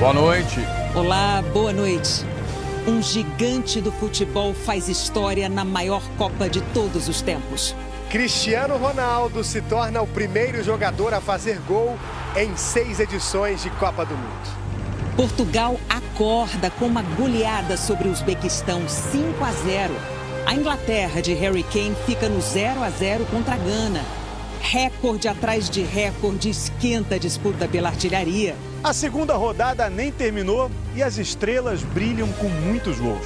Boa noite. Olá, boa noite. Um gigante do futebol faz história na maior Copa de todos os tempos. Cristiano Ronaldo se torna o primeiro jogador a fazer gol em 6 edições de Copa do Mundo. Portugal acorda com uma goleada sobre o Uzbequistão 5-0. A Inglaterra de Harry Kane fica no 0-0 contra a Gana. Recorde atrás de recorde esquenta a disputa pela artilharia. A segunda rodada nem terminou e as estrelas brilham com muitos gols.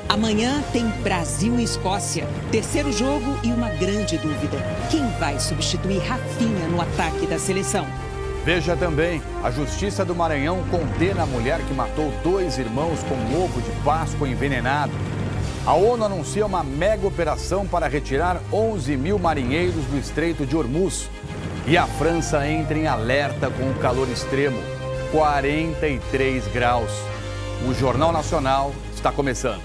Amanhã tem Brasil e Escócia. Terceiro jogo e uma grande dúvida. Quem vai substituir Rafinha no ataque da seleção? Veja também, a Justiça do Maranhão condena a mulher que matou 2 irmãos com um ovo de Páscoa envenenado. A ONU anuncia uma mega operação para retirar 11 mil marinheiros do Estreito de Hormuz. E a França entra em alerta com o calor extremo, 43 graus. O Jornal Nacional está começando.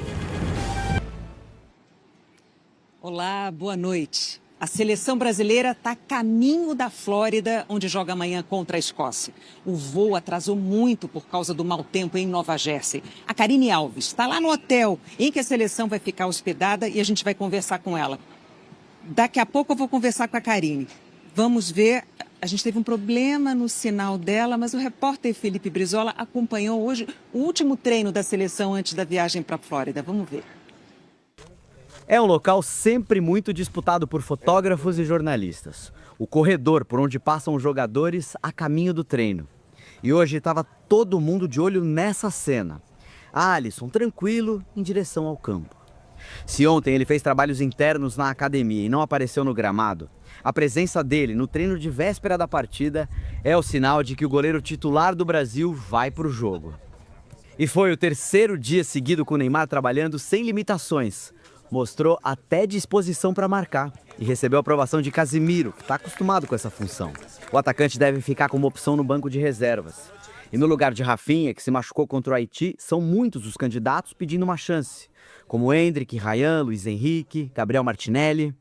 Olá, boa noite. A seleção brasileira está a caminho da Flórida, onde joga amanhã contra a Escócia. O voo atrasou muito por causa do mau tempo em Nova Jersey. A Karine Alves está lá no hotel em que a seleção vai ficar hospedada e a gente vai conversar com ela. Daqui a pouco eu vou conversar com a Karine. Vamos ver, a gente teve um problema no sinal dela, mas o repórter Felipe Brizola acompanhou hoje o último treino da seleção antes da viagem para a Flórida. Vamos ver. É um local sempre muito disputado por fotógrafos e jornalistas. O corredor por onde passam os jogadores a caminho do treino. E hoje estava todo mundo de olho nessa cena. Alisson, tranquilo, em direção ao campo. Se ontem ele fez trabalhos internos na academia e não apareceu no gramado, a presença dele no treino de véspera da partida é o sinal de que o goleiro titular do Brasil vai para o jogo. E foi o terceiro dia seguido com o Neymar trabalhando sem limitações. Mostrou até disposição para marcar e recebeu a aprovação de Casimiro, que está acostumado com essa função. O atacante deve ficar como opção no banco de reservas. E no lugar de Rafinha, que se machucou contra o Haiti, são muitos os candidatos pedindo uma chance, como Endrick, Ryan, Luiz Henrique, Gabriel Martinelli.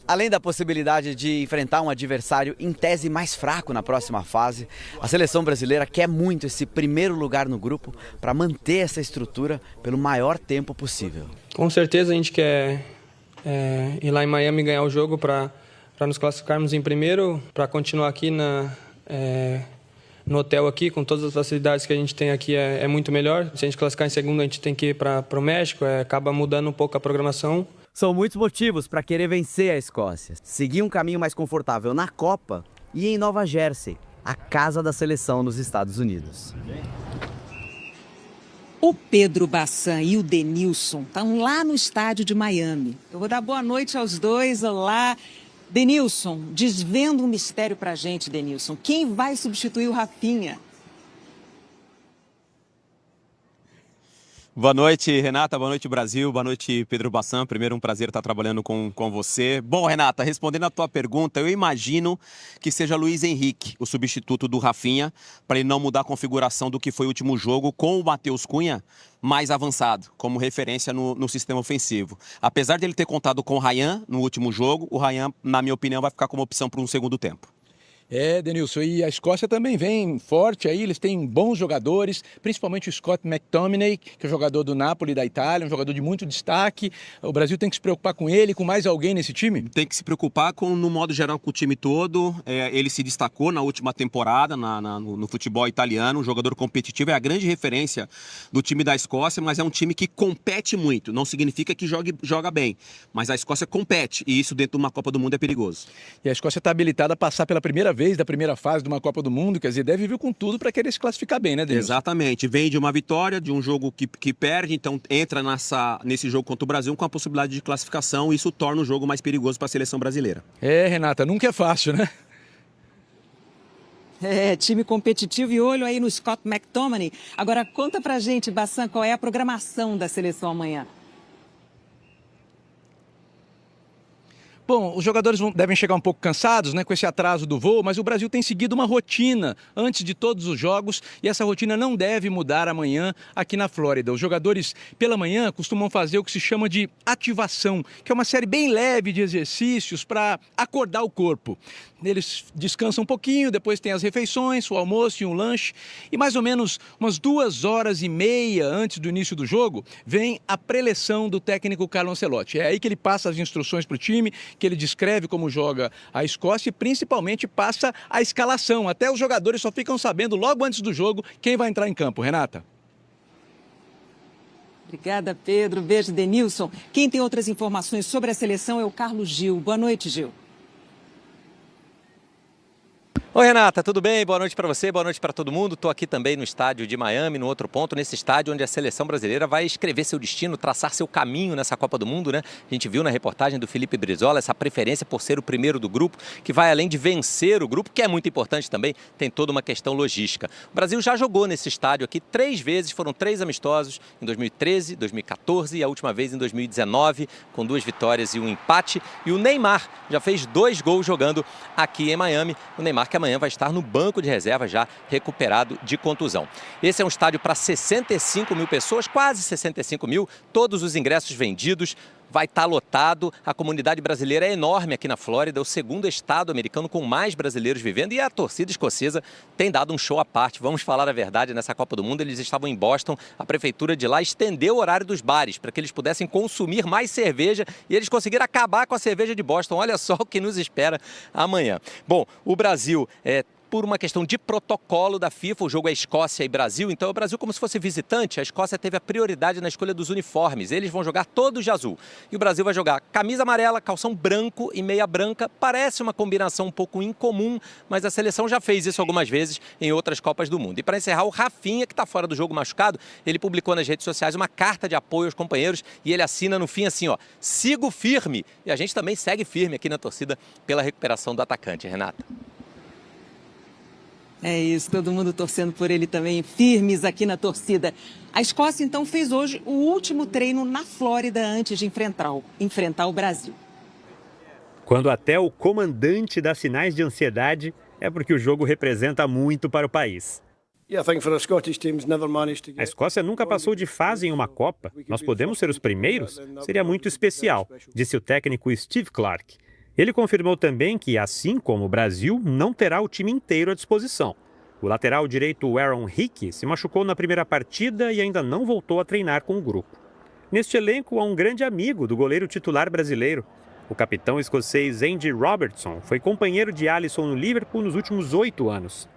Além da possibilidade de enfrentar um adversário em tese mais fraco na próxima fase, a seleção brasileira quer muito esse primeiro lugar no grupo para manter essa estrutura pelo maior tempo possível. Com certeza a gente quer ir lá em Miami ganhar o jogo para nos classificarmos em primeiro, para continuar aqui no hotel aqui, com todas as facilidades que a gente tem aqui, é muito melhor. Se a gente classificar em segundo, a gente tem que ir para o México, acaba mudando um pouco a programação. São muitos motivos para querer vencer a Escócia, seguir um caminho mais confortável na Copa e em Nova Jersey, a casa da seleção nos Estados Unidos. O Pedro Bassan e o Denilson estão lá no estádio de Miami. Eu vou dar boa noite aos dois. Olá. Denilson, desvenda um mistério pra gente, Denilson. Quem vai substituir o Rafinha? Boa noite, Renata. Boa noite, Brasil. Boa noite, Pedro Bassan. Primeiro, um prazer estar trabalhando com você. Bom, Renata, respondendo a tua pergunta, eu imagino que seja Luiz Henrique, o substituto do Rafinha, para ele não mudar a configuração do que foi o último jogo, com o Matheus Cunha mais avançado, como referência no sistema ofensivo. Apesar de ele ter contado com o Ryan no último jogo, o Ryan, na minha opinião, vai ficar como opção para um segundo tempo. Denilson, e a Escócia também vem forte aí, eles têm bons jogadores, principalmente o Scott McTominay, que é jogador do Napoli da Itália, um jogador de muito destaque. O Brasil tem que se preocupar com ele, com mais alguém nesse time? Tem que se preocupar no modo geral com o time todo. Ele se destacou na última temporada no futebol italiano, um jogador competitivo, é a grande referência do time da Escócia, mas é um time que compete muito, não significa que joga bem, mas a Escócia compete e isso dentro de uma Copa do Mundo é perigoso. E a Escócia está habilitada a passar pela primeira vez da primeira fase de uma Copa do Mundo, quer dizer, deve vir com tudo para querer se classificar bem, né, Denilson? Exatamente, vem de uma vitória, de um jogo que perde, então entra nesse jogo contra o Brasil com a possibilidade de classificação e isso torna o jogo mais perigoso para a seleção brasileira. Renata, nunca é fácil, né? Time competitivo e olho aí no Scott McTominay. Agora conta pra gente, Bassan, qual é a programação da seleção amanhã? Bom, os jogadores devem chegar um pouco cansados, né, com esse atraso do voo, mas o Brasil tem seguido uma rotina antes de todos os jogos e essa rotina não deve mudar amanhã aqui na Flórida. Os jogadores, pela manhã, costumam fazer o que se chama de ativação, que é uma série bem leve de exercícios para acordar o corpo. Eles descansam um pouquinho, depois tem as refeições, o almoço e um lanche. E mais ou menos umas 2h30 antes do início do jogo, vem a preleção do técnico Carlo Ancelotti. É aí que ele passa as instruções para o time, que ele descreve como joga a Escócia e principalmente passa a escalação. Até os jogadores só ficam sabendo logo antes do jogo quem vai entrar em campo. Renata. Obrigada, Pedro. Beijo, Denilson. Quem tem outras informações sobre a seleção é o Carlos Gil. Boa noite, Gil. Oi, Renata, tudo bem? Boa noite para você, boa noite para todo mundo. Estou aqui também no estádio de Miami, no outro ponto, nesse estádio onde a seleção brasileira vai escrever seu destino, traçar seu caminho nessa Copa do Mundo, né? A gente viu na reportagem do Felipe Brizola essa preferência por ser o primeiro do grupo, que vai além de vencer o grupo, que é muito importante também, tem toda uma questão logística. O Brasil já jogou nesse estádio aqui 3 vezes, foram 3 amistosos, em 2013, 2014 e a última vez em 2019, com 2 vitórias e 1 empate. E o Neymar já fez 2 gols jogando aqui em Miami. O Neymar que amanhã vai estar no banco de reserva já recuperado de contusão. Esse é um estádio para 65 mil pessoas, quase 65 mil, todos os ingressos vendidos. Vai estar lotado, a comunidade brasileira é enorme aqui na Flórida, é o segundo estado americano com mais brasileiros vivendo e a torcida escocesa tem dado um show à parte. Vamos falar a verdade, nessa Copa do Mundo eles estavam em Boston, a prefeitura de lá estendeu o horário dos bares para que eles pudessem consumir mais cerveja e eles conseguiram acabar com a cerveja de Boston. Olha só o que nos espera amanhã. Bom, o Brasil por uma questão de protocolo da FIFA, o jogo é Escócia e Brasil, então é o Brasil como se fosse visitante, a Escócia teve a prioridade na escolha dos uniformes, eles vão jogar todos de azul. E o Brasil vai jogar camisa amarela, calção branco e meia branca, parece uma combinação um pouco incomum, mas a seleção já fez isso algumas vezes em outras Copas do Mundo. E para encerrar, o Rafinha, que está fora do jogo machucado, ele publicou nas redes sociais uma carta de apoio aos companheiros e ele assina no fim assim, ó, sigo firme. E a gente também segue firme aqui na torcida pela recuperação do atacante, Renata. É isso, todo mundo torcendo por ele também, firmes aqui na torcida. A Escócia, então, fez hoje o último treino na Flórida antes de enfrentar o Brasil. Quando até o comandante dá sinais de ansiedade, é porque o jogo representa muito para o país. A Escócia nunca passou de fase em uma Copa. Nós podemos ser os primeiros? Seria muito especial, disse o técnico Steve Clarke. Ele confirmou também que, assim como o Brasil, não terá o time inteiro à disposição. O lateral direito Aaron Hickey se machucou na primeira partida e ainda não voltou a treinar com o grupo. Neste elenco há um grande amigo do goleiro titular brasileiro. O capitão escocês Andy Robertson foi companheiro de Alisson no Liverpool nos últimos 8 anos.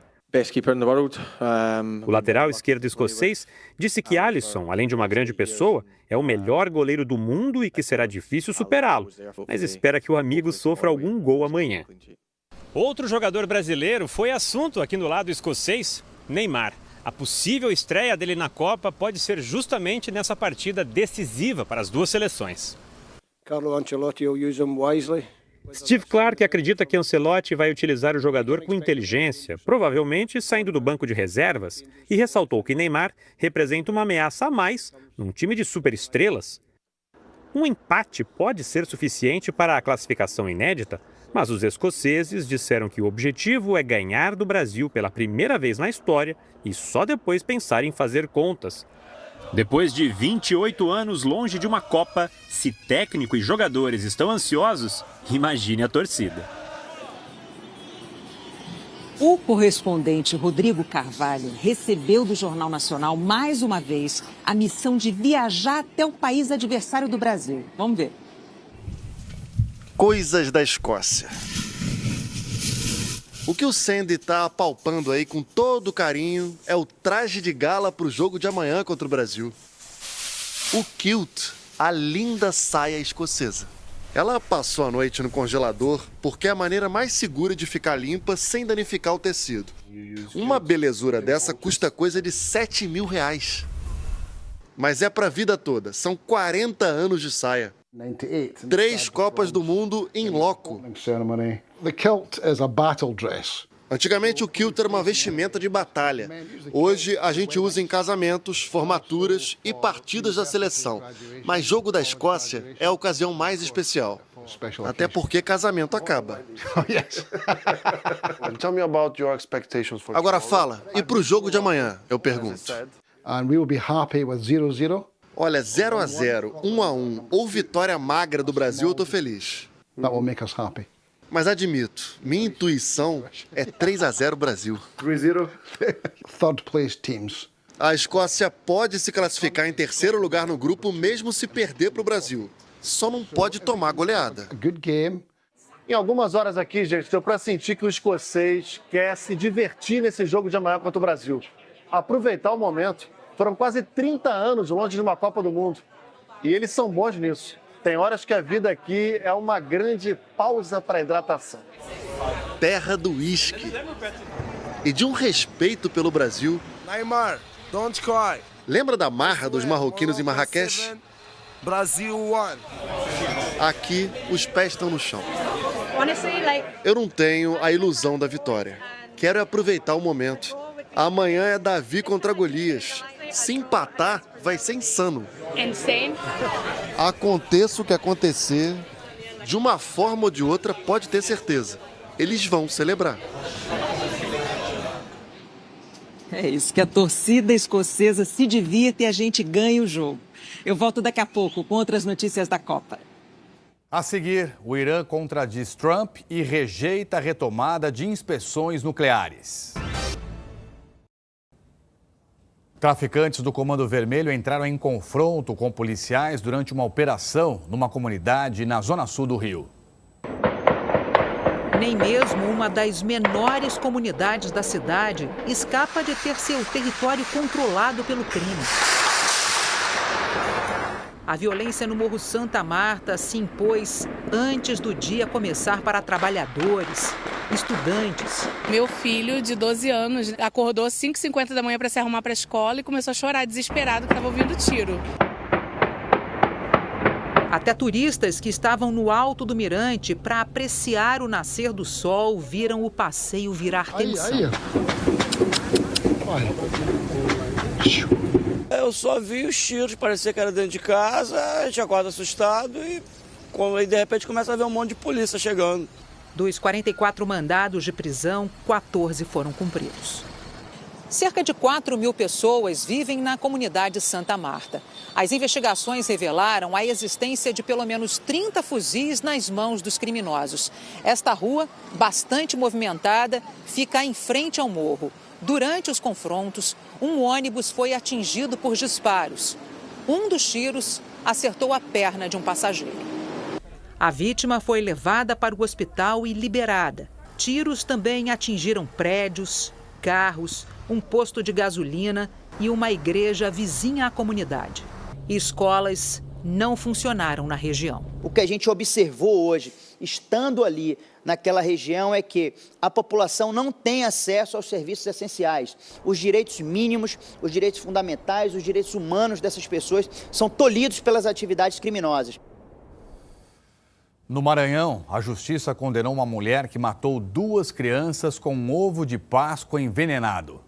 O lateral esquerdo escocês disse que Alisson, além de uma grande pessoa, é o melhor goleiro do mundo e que será difícil superá-lo, mas espera que o amigo sofra algum gol amanhã. Outro jogador brasileiro foi assunto aqui no lado escocês, Neymar. A possível estreia dele na Copa pode ser justamente nessa partida decisiva para as duas seleções. Carlo Ancelotti will use him wisely. Steve Clarke acredita que Ancelotti vai utilizar o jogador com inteligência, provavelmente saindo do banco de reservas, e ressaltou que Neymar representa uma ameaça a mais num time de superestrelas. Um empate pode ser suficiente para a classificação inédita, mas os escoceses disseram que o objetivo é ganhar do Brasil pela primeira vez na história e só depois pensar em fazer contas. Depois de 28 anos longe de uma Copa, se técnico e jogadores estão ansiosos, imagine a torcida. O correspondente Rodrigo Carvalho recebeu do Jornal Nacional, mais uma vez, a missão de viajar até o país adversário do Brasil. Vamos ver. Coisas da Escócia. O que o Sandy está apalpando aí com todo carinho é o traje de gala para o jogo de amanhã contra o Brasil. O kilt, a linda saia escocesa. Ela passou a noite no congelador porque é a maneira mais segura de ficar limpa sem danificar o tecido. Uma belezura dessa custa coisa de R$7.000. Mas é para a vida toda, são 40 anos de saia. 3 Copas do Mundo em loco. The kilt is a battle dress. Antigamente o kilt era uma vestimenta de batalha. Hoje a gente usa em casamentos, formaturas e partidas da seleção. Mas jogo da Escócia é a ocasião mais especial. special Até porque casamento acaba. Yes. Tell me about your expectations for Agora fala, e pro jogo de amanhã, eu pergunto. And we will be happy with 0-0. Olha, 0-0, 1-1 ou vitória magra do Brasil, eu tô feliz. That will make us happy. Mas admito, minha intuição é 3-0 Brasil. 3-0. Third place teams. A Escócia pode se classificar em terceiro lugar no grupo mesmo se perder para o Brasil. Só não pode tomar goleada. Good game. Em algumas horas aqui, gente, deu para sentir que o escocês quer se divertir nesse jogo de amanhã contra o Brasil. Aproveitar o momento. Foram quase 30 anos longe de uma Copa do Mundo. E eles são bons nisso. Tem horas que a vida aqui é uma grande pausa para hidratação. Terra do uísque. E de um respeito pelo Brasil. Neymar, don't cry. Lembra da marra dos marroquinos em Marrakech? Brasil won. Aqui, os pés estão no chão. Eu não tenho a ilusão da vitória. Quero aproveitar o momento. Amanhã é Davi contra Golias. Se empatar, vai ser insano. Aconteça o que acontecer, de uma forma ou de outra, pode ter certeza. Eles vão celebrar. É isso, que a torcida escocesa se divirta e a gente ganha o jogo. Eu volto daqui a pouco com outras notícias da Copa. A seguir, o Irã contradiz Trump e rejeita a retomada de inspeções nucleares. Traficantes do Comando Vermelho entraram em confronto com policiais durante uma operação numa comunidade na zona sul do Rio. Nem mesmo uma das menores comunidades da cidade escapa de ter seu território controlado pelo crime. A violência no Morro Santa Marta se impôs antes do dia começar para trabalhadores, estudantes. Meu filho, de 12 anos, acordou às 5h50 da manhã para se arrumar para a escola e começou a chorar desesperado que estava ouvindo tiro. Até turistas que estavam no alto do mirante para apreciar o nascer do sol viram o passeio virar tensão. Eu só vi os tiros, parecia que era dentro de casa, a gente acorda assustado e de repente começa a ver um monte de polícia chegando. Dos 44 mandados de prisão, 14 foram cumpridos. Cerca de 4.000 pessoas vivem na comunidade Santa Marta. As investigações revelaram a existência de pelo menos 30 fuzis nas mãos dos criminosos. Esta rua, bastante movimentada, fica em frente ao morro. Durante os confrontos, um ônibus foi atingido por disparos. Um dos tiros acertou a perna de um passageiro. A vítima foi levada para o hospital e liberada. Tiros também atingiram prédios, carros, um posto de gasolina e uma igreja vizinha à comunidade. Escolas não funcionaram na região. O que a gente observou hoje, estando ali naquela região, é que a população não tem acesso aos serviços essenciais. Os direitos mínimos, os direitos fundamentais, os direitos humanos dessas pessoas são tolhidos pelas atividades criminosas. No Maranhão, a justiça condenou uma mulher que matou 2 crianças com um ovo de Páscoa envenenado.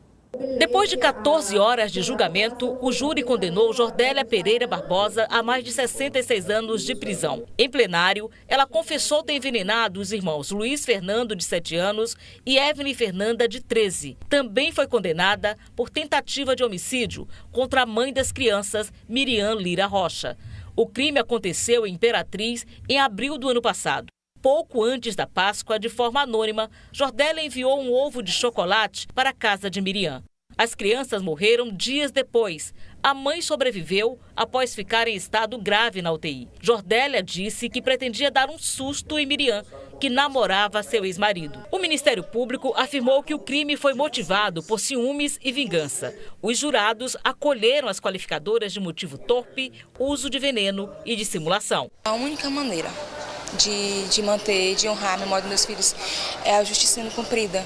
Depois de 14 horas de julgamento, o júri condenou Jordélia Pereira Barbosa a mais de 66 anos de prisão. Em plenário, ela confessou ter envenenado os irmãos Luiz Fernando, de 7 anos, e Evelyn Fernanda, de 13. Também foi condenada por tentativa de homicídio contra a mãe das crianças, Miriam Lira Rocha. O crime aconteceu em Imperatriz em abril do ano passado. Pouco antes da Páscoa, de forma anônima, Jordélia enviou um ovo de chocolate para a casa de Miriam. As crianças morreram dias depois. A mãe sobreviveu após ficar em estado grave na UTI. Jordélia disse que pretendia dar um susto em Miriam, que namorava seu ex-marido. O Ministério Público afirmou que o crime foi motivado por ciúmes e vingança. Os jurados acolheram as qualificadoras de motivo torpe, uso de veneno e dissimulação. A única maneira de honrar a memória dos meus filhos é a justiça sendo cumprida.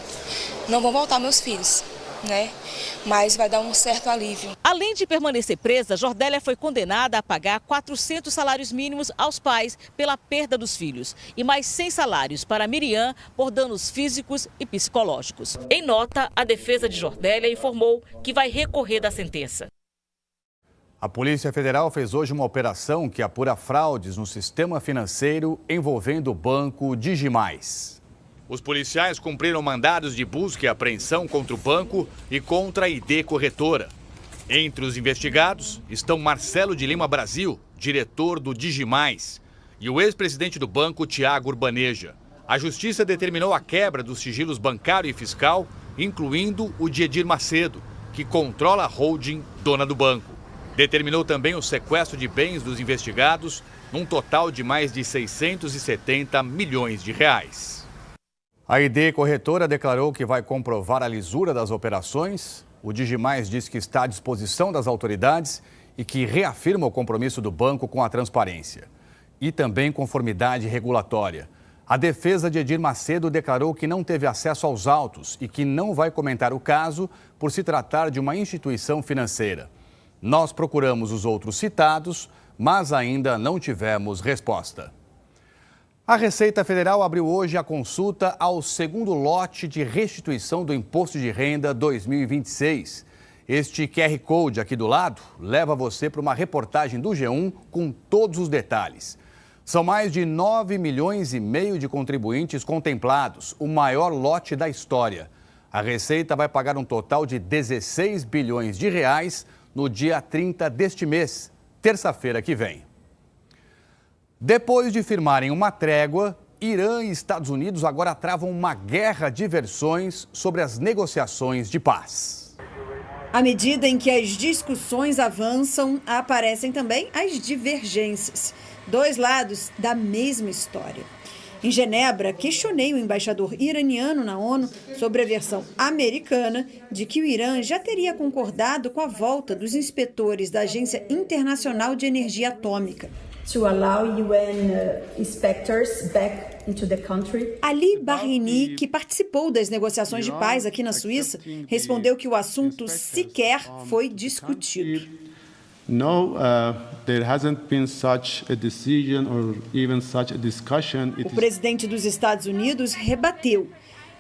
Não vão voltar meus filhos, né? Mas vai dar um certo alívio. Além de permanecer presa, Jordélia foi condenada a pagar 400 salários mínimos aos pais pela perda dos filhos e mais 100 salários para Miriam por danos físicos e psicológicos. Em nota, a defesa de Jordélia informou que vai recorrer da sentença. A Polícia Federal fez hoje uma operação que apura fraudes no sistema financeiro envolvendo o banco Digimais. Os policiais cumpriram mandados de busca e apreensão contra o banco e contra a ID Corretora. Entre os investigados estão Marcelo de Lima Brasil, diretor do Digimais, e o ex-presidente do banco, Tiago Urbaneja. A Justiça determinou a quebra dos sigilos bancário e fiscal, incluindo o de Edir Macedo, que controla a holding dona do banco. Determinou também o sequestro de bens dos investigados, num total de mais de 670 milhões de reais. A ID Corretora declarou que vai comprovar a lisura das operações. O Digimais diz que está à disposição das autoridades e que reafirma o compromisso do banco com a transparência e também conformidade regulatória. A defesa de Edir Macedo declarou que não teve acesso aos autos e que não vai comentar o caso por se tratar de uma instituição financeira. Nós procuramos os outros citados, mas ainda não tivemos resposta. A Receita Federal abriu hoje a consulta ao segundo lote de restituição do Imposto de Renda 2026. Este QR Code aqui do lado leva você para uma reportagem do G1 com todos os detalhes. São mais de 9 milhões e meio de contribuintes contemplados, o maior lote da história. A Receita vai pagar um total de 16 bilhões de reais no dia 30 deste mês, terça-feira que vem. Depois de firmarem uma trégua, Irã e Estados Unidos agora travam uma guerra de versões sobre as negociações de paz. À medida em que as discussões avançam, aparecem também as divergências. Dois lados da mesma história. Em Genebra, questionei o embaixador iraniano na ONU sobre a versão americana de que o Irã já teria concordado com a volta dos inspetores da Agência Internacional de Energia Atômica. Ali Bahreini, que participou das negociações de paz aqui na Suíça, respondeu que o assunto sequer foi discutido. No, there hasn't been such a decision or even such a discussion. O presidente dos Estados Unidos rebateu.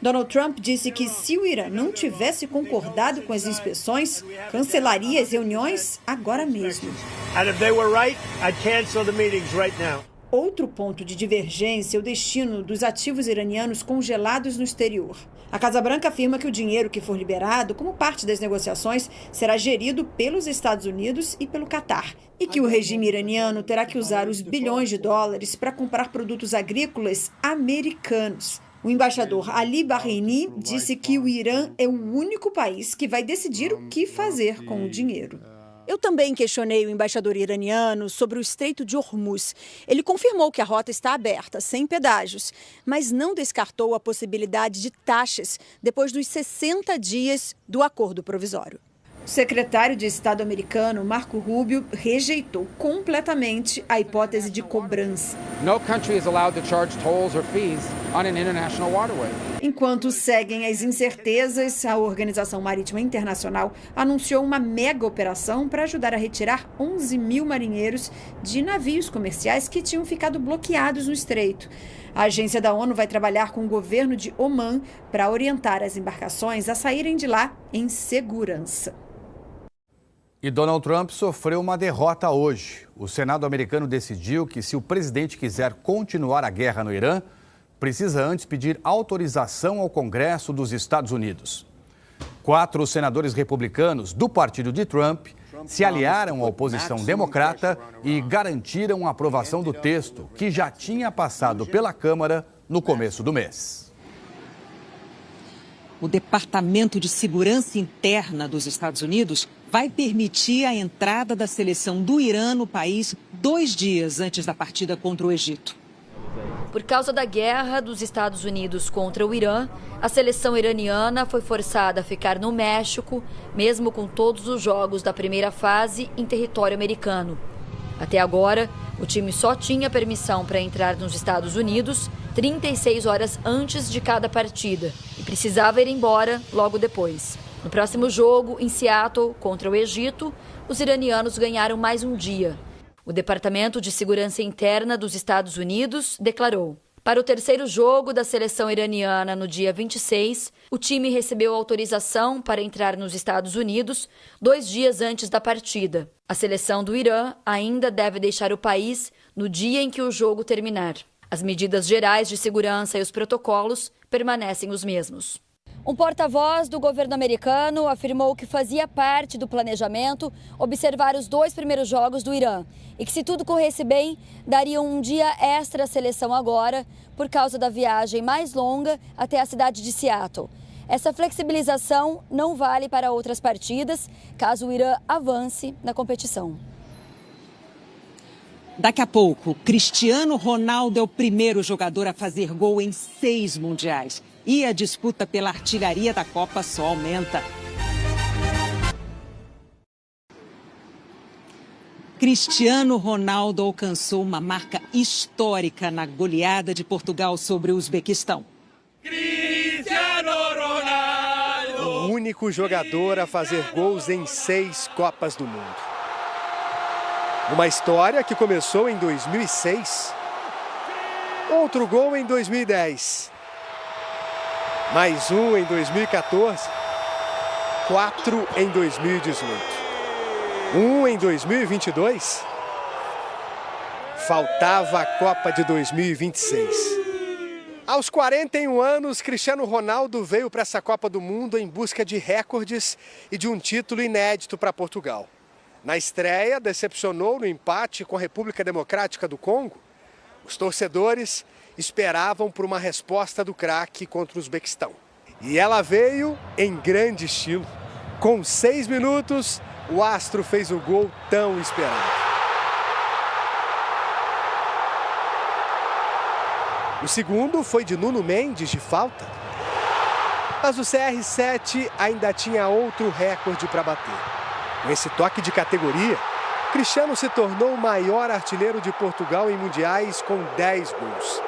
Donald Trump disse que se o Irã não tivesse concordado com as inspeções, cancelaria as reuniões agora mesmo. And if they were right, I'd cancel the meetings right now. Outro ponto de divergência é o destino dos ativos iranianos congelados no exterior. A Casa Branca afirma que o dinheiro que for liberado como parte das negociações será gerido pelos Estados Unidos e pelo Catar, e que o regime iraniano terá que usar os bilhões de dólares para comprar produtos agrícolas americanos. O embaixador Ali Bahreini disse que o Irã é o único país que vai decidir o que fazer com o dinheiro. Eu também questionei o embaixador iraniano sobre o Estreito de Hormuz. Ele confirmou que a rota está aberta, sem pedágios, mas não descartou a possibilidade de taxas depois dos 60 dias do acordo provisório. O secretário de Estado americano, Marco Rubio, rejeitou completamente a hipótese de cobrança. No country is allowed to charge tolls or fees on an international waterway. Enquanto seguem as incertezas, a Organização Marítima Internacional anunciou uma mega operação para ajudar a retirar 11 mil marinheiros de navios comerciais que tinham ficado bloqueados no estreito. A agência da ONU vai trabalhar com o governo de Omã para orientar as embarcações a saírem de lá em segurança. E Donald Trump sofreu uma derrota hoje. O Senado americano decidiu que se o presidente quiser continuar a guerra no Irã, precisa antes pedir autorização ao Congresso dos Estados Unidos. 4 senadores republicanos do partido de Trump se aliaram à oposição democrata e garantiram a aprovação do texto, que já tinha passado pela Câmara no começo do mês. O Departamento de Segurança Interna dos Estados Unidos vai permitir a entrada da seleção do Irã no país 2 dias antes da partida contra o Egito. Por causa da guerra dos Estados Unidos contra o Irã, a seleção iraniana foi forçada a ficar no México, mesmo com todos os jogos da primeira fase em território americano. Até agora, o time só tinha permissão para entrar nos Estados Unidos 36 horas antes de cada partida e precisava ir embora logo depois. No próximo jogo, em Seattle, contra o Egito, os iranianos ganharam mais um dia. O Departamento de Segurança Interna dos Estados Unidos declarou: Para o terceiro jogo da seleção iraniana no dia 26, o time recebeu autorização para entrar nos Estados Unidos 2 dias antes da partida. A seleção do Irã ainda deve deixar o país no dia em que o jogo terminar. As medidas gerais de segurança e os protocolos permanecem os mesmos. Um porta-voz do governo americano afirmou que fazia parte do planejamento observar os 2 primeiros jogos do Irã e que, se tudo corresse bem, dariam um dia extra à seleção agora por causa da viagem mais longa até a cidade de Seattle. Essa flexibilização não vale para outras partidas, caso o Irã avance na competição. Daqui a pouco, Cristiano Ronaldo é o primeiro jogador a fazer gol em 6 mundiais. E a disputa pela artilharia da Copa só aumenta. Cristiano Ronaldo alcançou uma marca histórica na goleada de Portugal sobre o Uzbequistão. Cristiano Ronaldo! O único jogador a fazer gols em 6 Copas do Mundo. Uma história que começou em 2006. Outro gol em 2010. Mais um em 2014, 4 em 2018, 1 em 2022, faltava a Copa de 2026. Aos 41 anos, Cristiano Ronaldo veio para essa Copa do Mundo em busca de recordes e de um título inédito para Portugal. Na estreia, decepcionou no empate com a República Democrática do Congo. Os torcedores esperavam por uma resposta do craque contra o Uzbequistão. E ela veio em grande estilo. Com 6 minutos, o astro fez o gol tão esperado. O segundo foi de Nuno Mendes, de falta. Mas o CR7 ainda tinha outro recorde para bater. Com esse toque de categoria, Cristiano se tornou o maior artilheiro de Portugal em mundiais com 10 gols.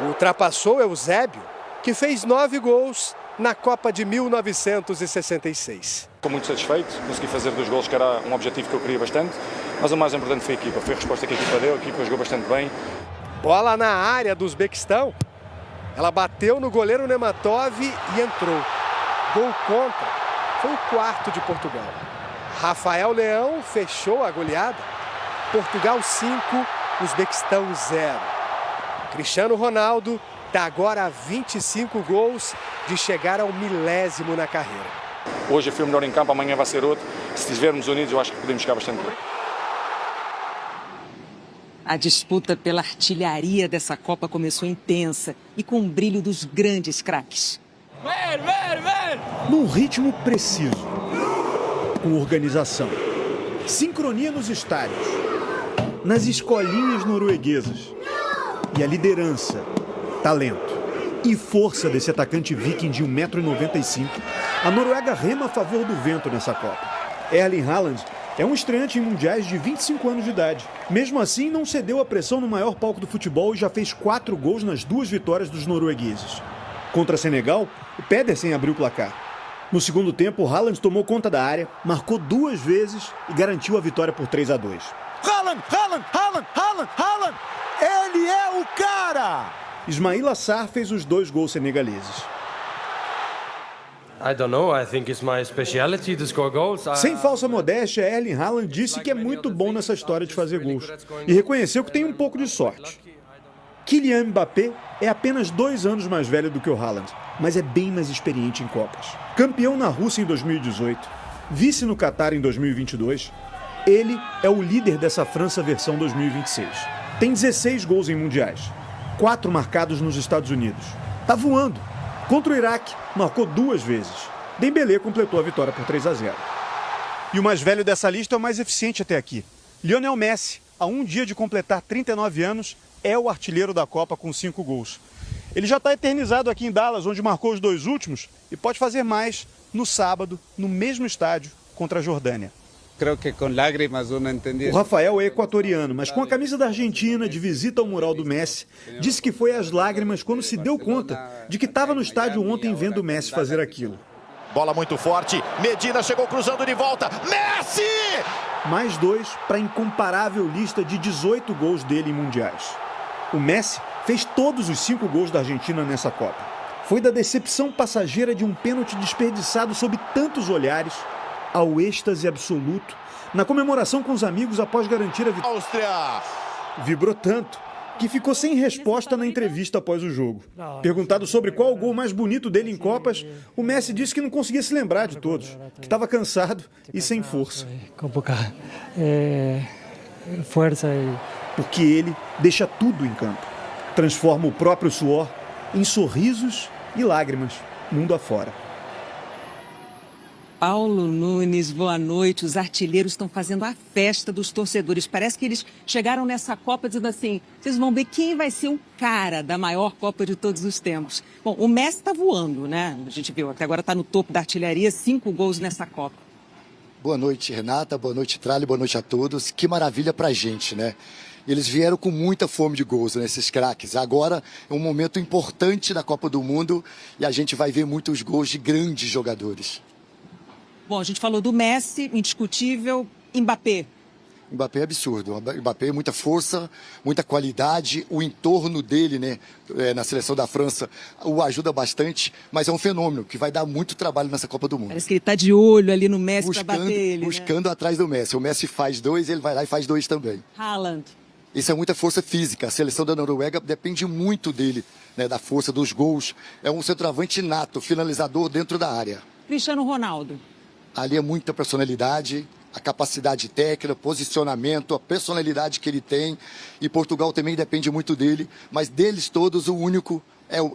Ultrapassou Eusébio, que fez 9 gols na Copa de 1966. Estou muito satisfeito, consegui fazer 2 gols, que era um objetivo que eu queria bastante, mas o mais importante foi a equipa, foi a resposta que a equipa deu, a equipa jogou bastante bem. Bola na área do Uzbequistão, ela bateu no goleiro Nematov e entrou. Gol contra, foi o 4º de Portugal. Rafael Leão fechou a goleada, Portugal 5, Uzbequistão 0. Cristiano Ronaldo está agora a 25 gols de chegar ao 1000º na carreira. Hoje foi o melhor em campo, amanhã vai ser outro. Se estivermos unidos, eu acho que podemos chegar bastante bem. A disputa pela artilharia dessa Copa começou intensa e com o brilho dos grandes craques. Num ritmo preciso, com organização, sincronia nos estádios, nas escolinhas norueguesas e a liderança, talento e força desse atacante viking de 1,95 m, a Noruega rema a favor do vento nessa Copa. Erling Haaland é um estreante em mundiais de 25 anos de idade. Mesmo assim, não cedeu à pressão no maior palco do futebol e já fez 4 gols nas 2 vitórias dos noruegueses. Contra Senegal, o Pedersen abriu o placar. No segundo tempo, o Haaland tomou conta da área, marcou 2 vezes e garantiu a vitória por 3-2. Haaland! Ele é o cara! Ismail Assar fez os 2 gols senegaleses. Sem falsa modéstia, Erling Haaland disse que é muito bom nessa história de fazer gols e reconheceu que tem um pouco de sorte. Kylian Mbappé é apenas 2 anos mais velho do que o Haaland, mas é bem mais experiente em Copas. Campeão na Rússia em 2018, vice no Catar em 2022, ele é o líder dessa França versão 2026. Tem 16 gols em mundiais, 4 marcados nos Estados Unidos. Tá voando. Contra o Iraque, marcou 2 vezes. Dembélé completou a vitória por 3-0. E o mais velho dessa lista é o mais eficiente até aqui. Lionel Messi, a um dia de completar 39 anos, é o artilheiro da Copa com 5 gols. Ele já está eternizado aqui em Dallas, onde marcou os 2 últimos, e pode fazer mais no sábado, no mesmo estádio, contra a Jordânia. O Rafael é equatoriano, mas com a camisa da Argentina, de visita ao mural do Messi, disse que foi às lágrimas quando se deu conta de que estava no estádio ontem vendo o Messi fazer aquilo. Bola muito forte, Medina chegou cruzando de volta, Messi! Mais 2 para a incomparável lista de 18 gols dele em mundiais. O Messi fez todos os 5 gols da Argentina nessa Copa. Foi da decepção passageira de um pênalti desperdiçado sob tantos olhares ao êxtase absoluto na comemoração com os amigos após garantir a vitória. Áustria! Vibrou tanto que ficou sem resposta na entrevista após o jogo. Perguntado sobre qual o gol mais bonito dele em Copas, o Messi disse que não conseguia se lembrar de todos, que estava cansado e sem força. Com pouca força. Porque ele deixa tudo em campo. Transforma o próprio suor em sorrisos e lágrimas, mundo afora. Paulo Nunes, boa noite. Os artilheiros estão fazendo a festa dos torcedores. Parece que eles chegaram nessa Copa dizendo assim, vocês vão ver quem vai ser o cara da maior Copa de todos os tempos. Bom, o Messi está voando, né? A gente viu, até agora está no topo da artilharia, 5 gols nessa Copa. Boa noite, Renata. Boa noite, Tralli. Boa noite a todos. Que maravilha pra gente, né? Eles vieram com muita fome de gols, né, esses craques. Agora é um momento importante na Copa do Mundo e a gente vai ver muitos gols de grandes jogadores. Bom, a gente falou do Messi, indiscutível, Mbappé. Mbappé é absurdo. Mbappé, muita força, muita qualidade. O entorno dele, né, na seleção da França, o ajuda bastante. Mas é um fenômeno que vai dar muito trabalho nessa Copa do Mundo. Parece que ele está de olho ali no Messi para bater ele. Buscando, né? Atrás do Messi. O Messi faz 2, ele vai lá e faz 2 também. Haaland. Isso é muita força física. A seleção da Noruega depende muito dele, né, da força, dos gols. É um centroavante nato, finalizador dentro da área. Cristiano Ronaldo. Ali é muita personalidade, a capacidade técnica, posicionamento, a personalidade que ele tem. E Portugal também depende muito dele. Mas deles todos, o único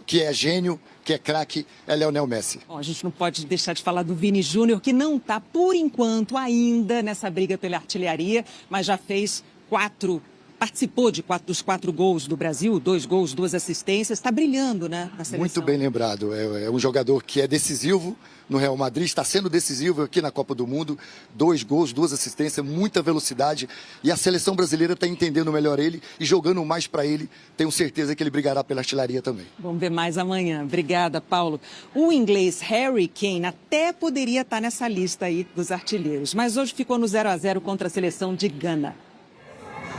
que é gênio, que é craque, é Lionel Messi. Bom, a gente não pode deixar de falar do Vini Júnior, que não está, por enquanto, ainda nessa briga pela artilharia, mas já fez 4. Participou dos 4 gols do Brasil, 2 gols, 2 assistências, está brilhando, né, na seleção. Muito bem lembrado, é um jogador que é decisivo no Real Madrid, está sendo decisivo aqui na Copa do Mundo, 2 gols, 2 assistências, muita velocidade e a seleção brasileira está entendendo melhor ele e jogando mais para ele, tenho certeza que ele brigará pela artilharia também. Vamos ver mais amanhã, obrigada, Paulo. O inglês Harry Kane até poderia estar nessa lista aí dos artilheiros, mas hoje ficou no 0-0 contra a seleção de Gana.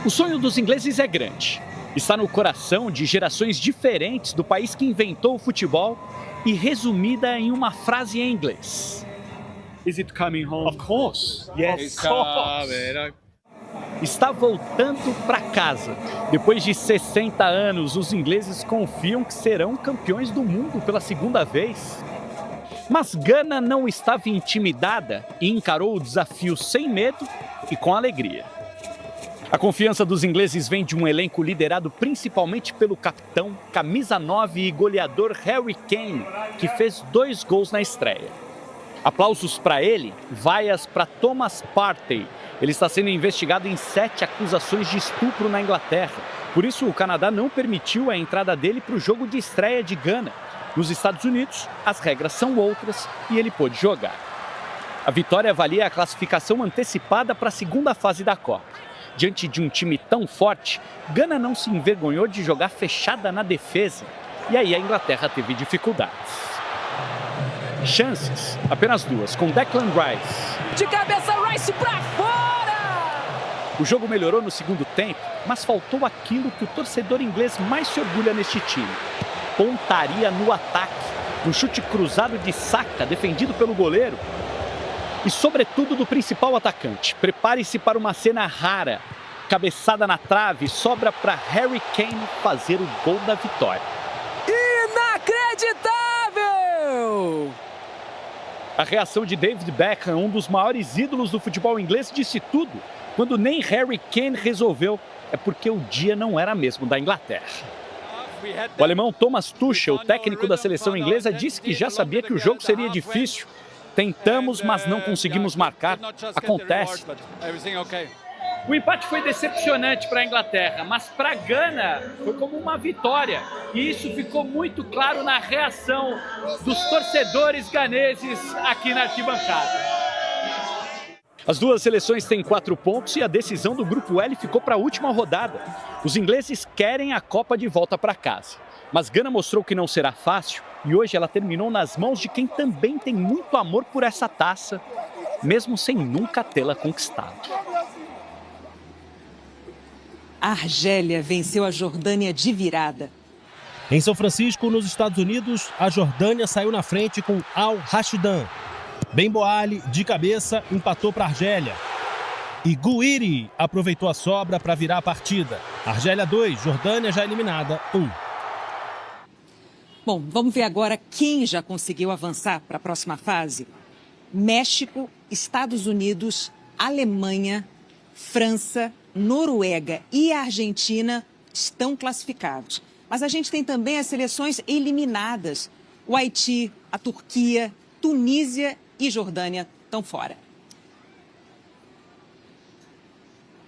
O sonho dos ingleses é grande. Está no coração de gerações diferentes do país que inventou o futebol e resumida em uma frase em inglês. Is it coming home? Of course. Yes. Está voltando para casa. Depois de 60 anos, os ingleses confiam que serão campeões do mundo pela 2ª vez. Mas Gana não estava intimidada e encarou o desafio sem medo e com alegria. A confiança dos ingleses vem de um elenco liderado principalmente pelo capitão, camisa 9 e goleador Harry Kane, que fez 2 gols na estreia. Aplausos para ele, vaias para Thomas Partey. Ele está sendo investigado em 7 acusações de estupro na Inglaterra. Por isso, o Canadá não permitiu a entrada dele para o jogo de estreia de Gana. Nos Estados Unidos, as regras são outras e ele pôde jogar. A vitória valia a classificação antecipada para a 2ª fase da Copa. Diante de um time tão forte, Gana não se envergonhou de jogar fechada na defesa. E aí a Inglaterra teve dificuldades. Chances, apenas 2, com Declan Rice. De cabeça, Rice pra fora! O jogo melhorou no 2º tempo, mas faltou aquilo que o torcedor inglês mais se orgulha neste time. Pontaria no ataque, um chute cruzado de Saka, defendido pelo goleiro. E sobretudo do principal atacante. Prepare-se para uma cena rara. Cabeçada na trave, sobra para Harry Kane fazer o gol da vitória. Inacreditável! A reação de David Beckham, um dos maiores ídolos do futebol inglês, disse tudo. Quando nem Harry Kane resolveu, é porque o dia não era mesmo da Inglaterra. O alemão Thomas Tuchel, técnico da seleção inglesa, disse que já sabia que o jogo seria difícil. Tentamos, mas não conseguimos marcar. Acontece. O empate foi decepcionante para a Inglaterra, mas para a Gana foi como uma vitória. E isso ficou muito claro na reação dos torcedores ganeses aqui na arquibancada. As duas seleções têm 4 pontos e a decisão do Grupo L ficou para a última rodada. Os ingleses querem a Copa de volta para casa. Mas Gana mostrou que não será fácil e hoje ela terminou nas mãos de quem também tem muito amor por essa taça, mesmo sem nunca tê-la conquistado. A Argélia venceu a Jordânia de virada. Em São Francisco, nos Estados Unidos, a Jordânia saiu na frente com Al Rashidan. Ben Boali, de cabeça, empatou para a Argélia. E Gouiri aproveitou a sobra para virar a partida. Argélia 2, Jordânia já eliminada 1. Bom, vamos ver agora quem já conseguiu avançar para a próxima fase. México, Estados Unidos, Alemanha, França, Noruega e Argentina estão classificados. Mas a gente tem também as seleções eliminadas. O Haiti, a Turquia, Tunísia e Jordânia estão fora.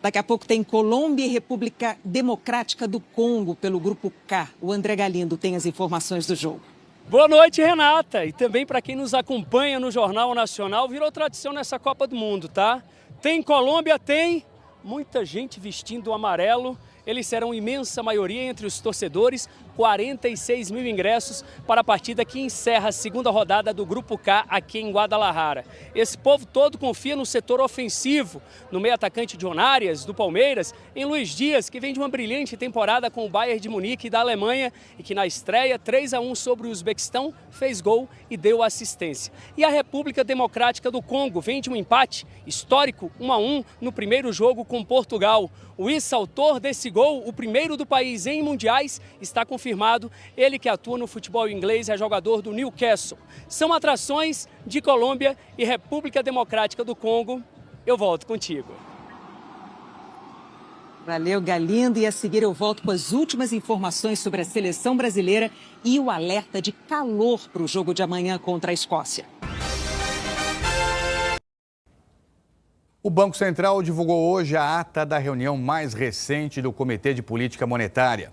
Daqui a pouco tem Colômbia e República Democrática do Congo pelo Grupo K. O André Galindo tem as informações do jogo. Boa noite, Renata. E também para quem nos acompanha no Jornal Nacional, virou tradição nessa Copa do Mundo, tá? Tem Colômbia, tem muita gente vestindo o amarelo. Eles serão imensa maioria entre os torcedores, 46 mil ingressos para a partida que encerra a segunda rodada do Grupo K aqui em Guadalajara. Esse povo todo confia no setor ofensivo, no meio atacante John Arias, do Palmeiras, em Luiz Dias, que vem de uma brilhante temporada com o Bayern de Munique da Alemanha e que na estreia 3-1 sobre o Uzbequistão fez gol e deu assistência. E a República Democrática do Congo vem de um empate histórico 1-1 no primeiro jogo com Portugal. O ex-autor desse gol, o primeiro do país em mundiais, está confirmado. Ele que atua no futebol inglês é jogador do Newcastle. São atrações de Colômbia e República Democrática do Congo. Eu volto contigo. Valeu, Galindo. E a seguir eu volto com as últimas informações sobre a seleção brasileira e o alerta de calor para o jogo de amanhã contra a Escócia. O Banco Central divulgou hoje a ata da reunião mais recente do Comitê de Política Monetária.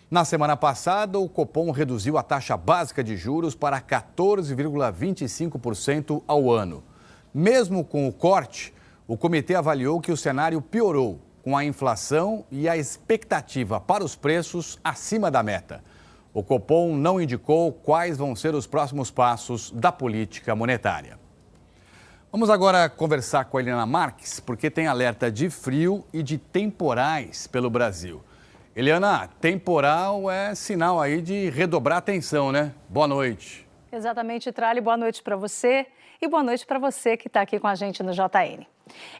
Na semana passada, o Copom reduziu a taxa básica de juros para 14,25% ao ano. Mesmo com o corte, o comitê avaliou que o cenário piorou, com a inflação e a expectativa para os preços acima da meta. O Copom não indicou quais vão ser os próximos passos da política monetária. Vamos agora conversar com a Eliana Marques, porque tem alerta de frio e de temporais pelo Brasil. Eliana, temporal é sinal aí de redobrar a atenção, né? Boa noite. Exatamente, Trali. Boa noite para você e boa noite para você que está aqui com a gente no JN.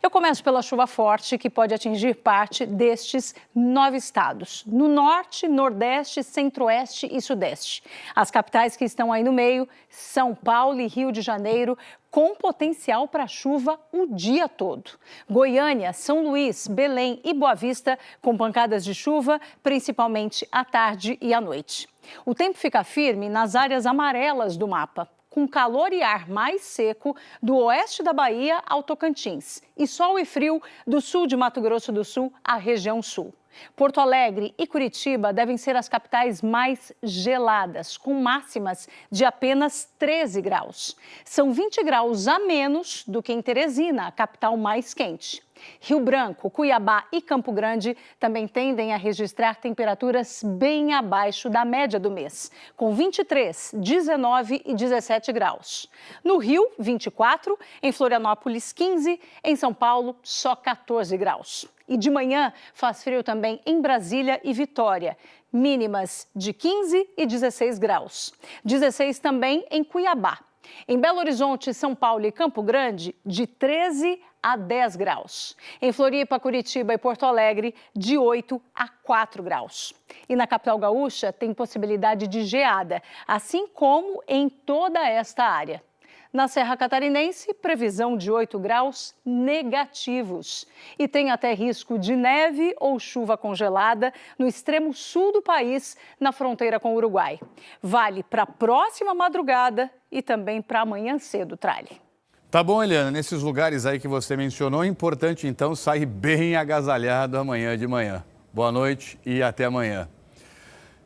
Eu começo pela chuva forte que pode atingir parte destes 9 estados. No norte, nordeste, centro-oeste e sudeste. As capitais que estão aí no meio, São Paulo e Rio de Janeiro, com potencial para chuva o dia todo. Goiânia, São Luís, Belém e Boa Vista com pancadas de chuva, principalmente à tarde e à noite. O tempo fica firme nas áreas amarelas do mapa, com calor e ar mais seco do oeste da Bahia ao Tocantins e sol e frio do sul de Mato Grosso do Sul à região sul. Porto Alegre e Curitiba devem ser as capitais mais geladas, com máximas de apenas 13 graus. São 20 graus a menos do que em Teresina, a capital mais quente. Rio Branco, Cuiabá e Campo Grande também tendem a registrar temperaturas bem abaixo da média do mês, com 23, 19 e 17 graus. No Rio, 24, em Florianópolis, 15, em São Paulo, só 14 graus. E de manhã faz frio também em Brasília e Vitória, mínimas de 15 e 16 graus. 16 também em Cuiabá. Em Belo Horizonte, São Paulo e Campo Grande, de 13 a 10 graus. Em Floripa, Curitiba e Porto Alegre, de 8 a 4 graus. E na capital gaúcha tem possibilidade de geada, assim como em toda esta área. Na Serra Catarinense, previsão de 8 graus negativos. E tem até risco de neve ou chuva congelada no extremo sul do país, na fronteira com o Uruguai. Vale para a próxima madrugada e também para amanhã cedo, Trali. Tá bom, Eliana. Nesses lugares aí que você mencionou, é importante então sair bem agasalhado amanhã de manhã. Boa noite e até amanhã.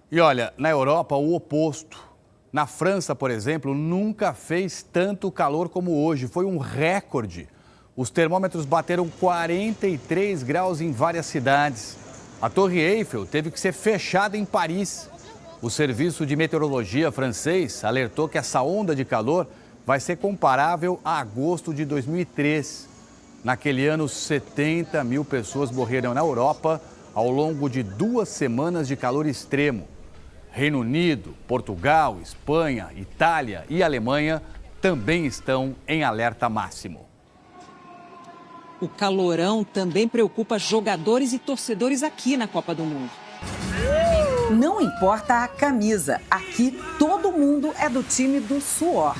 E olha, na Europa, o oposto. Na França, por exemplo, nunca fez tanto calor como hoje. Foi um recorde. Os termômetros bateram 43 graus em várias cidades. A Torre Eiffel teve que ser fechada em Paris. O Serviço de Meteorologia francês alertou que essa onda de calor vai ser comparável a agosto de 2003. Naquele ano, 70 mil pessoas morreram na Europa ao longo de 2 semanas de calor extremo. Reino Unido, Portugal, Espanha, Itália e Alemanha também estão em alerta máximo. O calorão também preocupa jogadores e torcedores aqui na Copa do Mundo. Não importa a camisa, aqui todo mundo é do time do suor.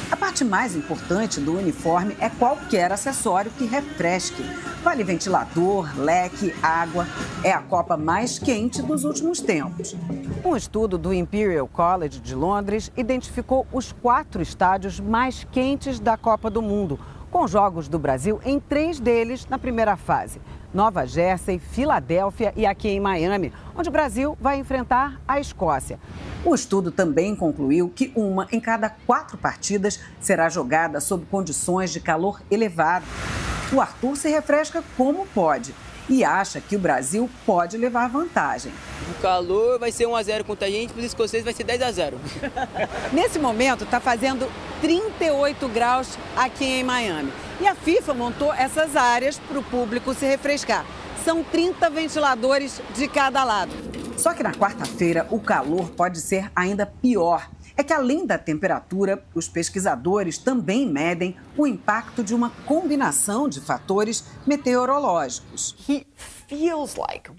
A parte mais importante do uniforme é qualquer acessório que refresque. Vale ventilador, leque, água. É a Copa mais quente dos últimos tempos. Um estudo do Imperial College de Londres identificou os 4 estádios mais quentes da Copa do Mundo, com jogos do Brasil em 3 deles na primeira fase. Nova Jersey, Filadélfia e aqui em Miami, onde o Brasil vai enfrentar a Escócia. O estudo também concluiu que 1 em cada 4 partidas será jogada sob condições de calor elevado. O Arthur se refresca como pode e acha que o Brasil pode levar vantagem. O calor vai ser 1-0 contra a gente, para os escoceses vai ser 10-0. Nesse momento está fazendo 38 graus aqui em Miami. E a FIFA montou essas áreas para o público se refrescar. São 30 ventiladores de cada lado. Só que na quarta-feira o calor pode ser ainda pior. É que além da temperatura, os pesquisadores também medem o impacto de uma combinação de fatores meteorológicos.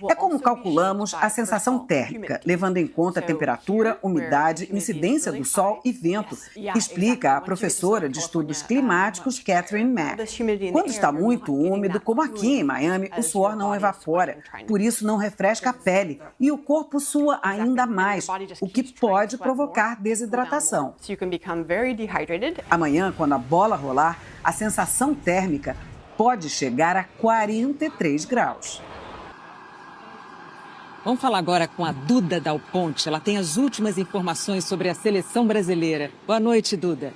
É como calculamos a sensação térmica, levando em conta a temperatura, umidade, incidência do sol e vento, explica a professora de estudos climáticos Catherine Mack. Quando está muito úmido, como aqui em Miami, o suor não evapora, por isso não refresca a pele e o corpo sua ainda mais, o que pode provocar desidratação. Amanhã, quando a bola rolar, a sensação térmica pode chegar a 43 graus. Vamos falar agora com a Duda Dal Ponte. Ela tem as últimas informações sobre a seleção brasileira. Boa noite, Duda.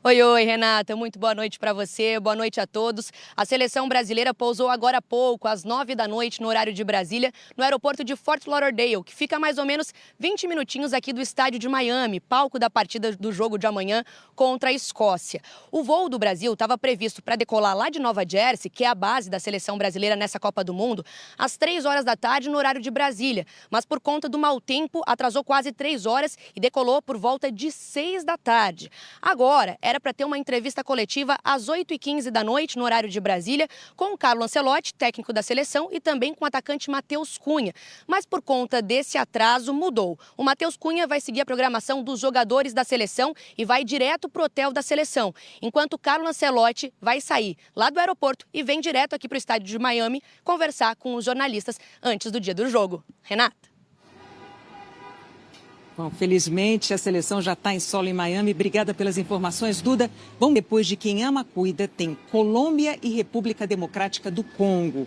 Oi, Renata, muito boa noite para você, boa noite a todos. A seleção brasileira pousou agora há pouco, às 9 da noite, no horário de Brasília, no aeroporto de Fort Lauderdale, que fica a mais ou menos 20 minutinhos aqui do estádio de Miami, palco da partida do jogo de amanhã contra a Escócia. O voo do Brasil estava previsto para decolar lá de Nova Jersey, que é a base da seleção brasileira nessa Copa do Mundo, às 3 horas da tarde no horário de Brasília, mas por conta do mau tempo atrasou quase 3 horas e decolou por volta de 6 da tarde. Agora, era para ter uma entrevista coletiva às 8h15 da noite, no horário de Brasília, com o Carlo Ancelotti, técnico da seleção, e também com o atacante Matheus Cunha. Mas por conta desse atraso, mudou. O Matheus Cunha vai seguir a programação dos jogadores da seleção e vai direto para o hotel da seleção, enquanto o Carlo Ancelotti vai sair lá do aeroporto e vem direto aqui para o estádio de Miami conversar com os jornalistas antes do dia do jogo. Renata. Bom, felizmente a seleção já está em solo em Miami. Obrigada pelas informações, Duda. Bom, depois de Quem Ama Cuida, tem Colômbia e República Democrática do Congo.